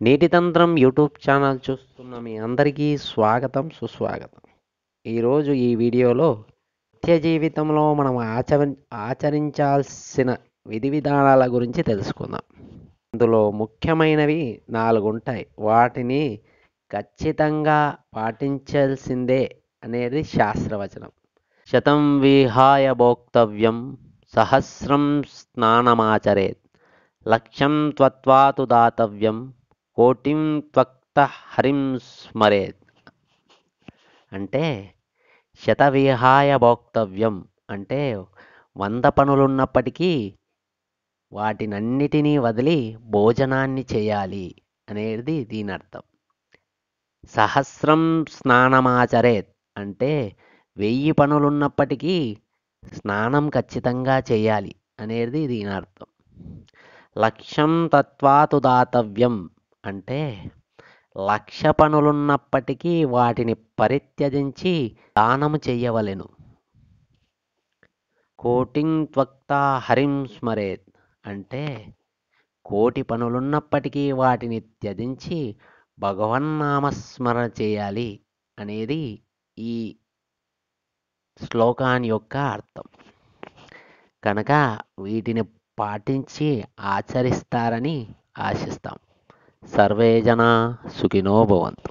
నీటి తంత్రం YouTube channel చూస్తున్న మీ అందరికీ స్వాగతం సుస్వాగతం. ఈరోజు ఈ వీడియోలో నిత్య జీవితంలో మనం ఆచరించాల్సిన విధి విధానాల గురించి తెలుసుకుందాం. అందులో ముఖ్యమైనవి 4 ఉంటాయి. వాటిని ఖచ్చితంగా పాటించాల్సిందే అనేది శాస్త్రవచనం. శతం విహాయ భోక్తవ్యం సహస్రం స్నానమాచరేత్ లక్ష్యం త్వత్వాతు దాతవ్యం కోటిం త్వక్త హరిం స్మరేత్. అంటే శతవిహాయ భోక్తవ్యం అంటే 100 పనులున్నప్పటికీ వాటినన్నిటినీ వదిలి భోజనాన్ని చేయాలి అనేది దీని అర్థం. సహస్రం స్నానమాచరేత్ అంటే 1000 పనులున్నప్పటికీ స్నానం ఖచ్చితంగా చేయాలి అనేది దీని అర్థం. లక్ష్యం తత్వాతు దాతవ్యం అంటే 1,00,000 పనులున్నప్పటికీ వాటిని పరిత్యజించి దానము చెయ్యవలెను. కోటిం త్వక్తా హరిం స్మరేత్ అంటే 1,00,00,000 పనులున్నప్పటికీ వాటిని త్యజించి భగవన్నామస్మరణ చేయాలి అనేది ఈ శ్లోకాన్ని యొక్క అర్థం. కనుక వీటిని పాటించి ఆచరిస్తారని ఆశిస్తాం. సర్వే జనా సుఖినో భవంతు.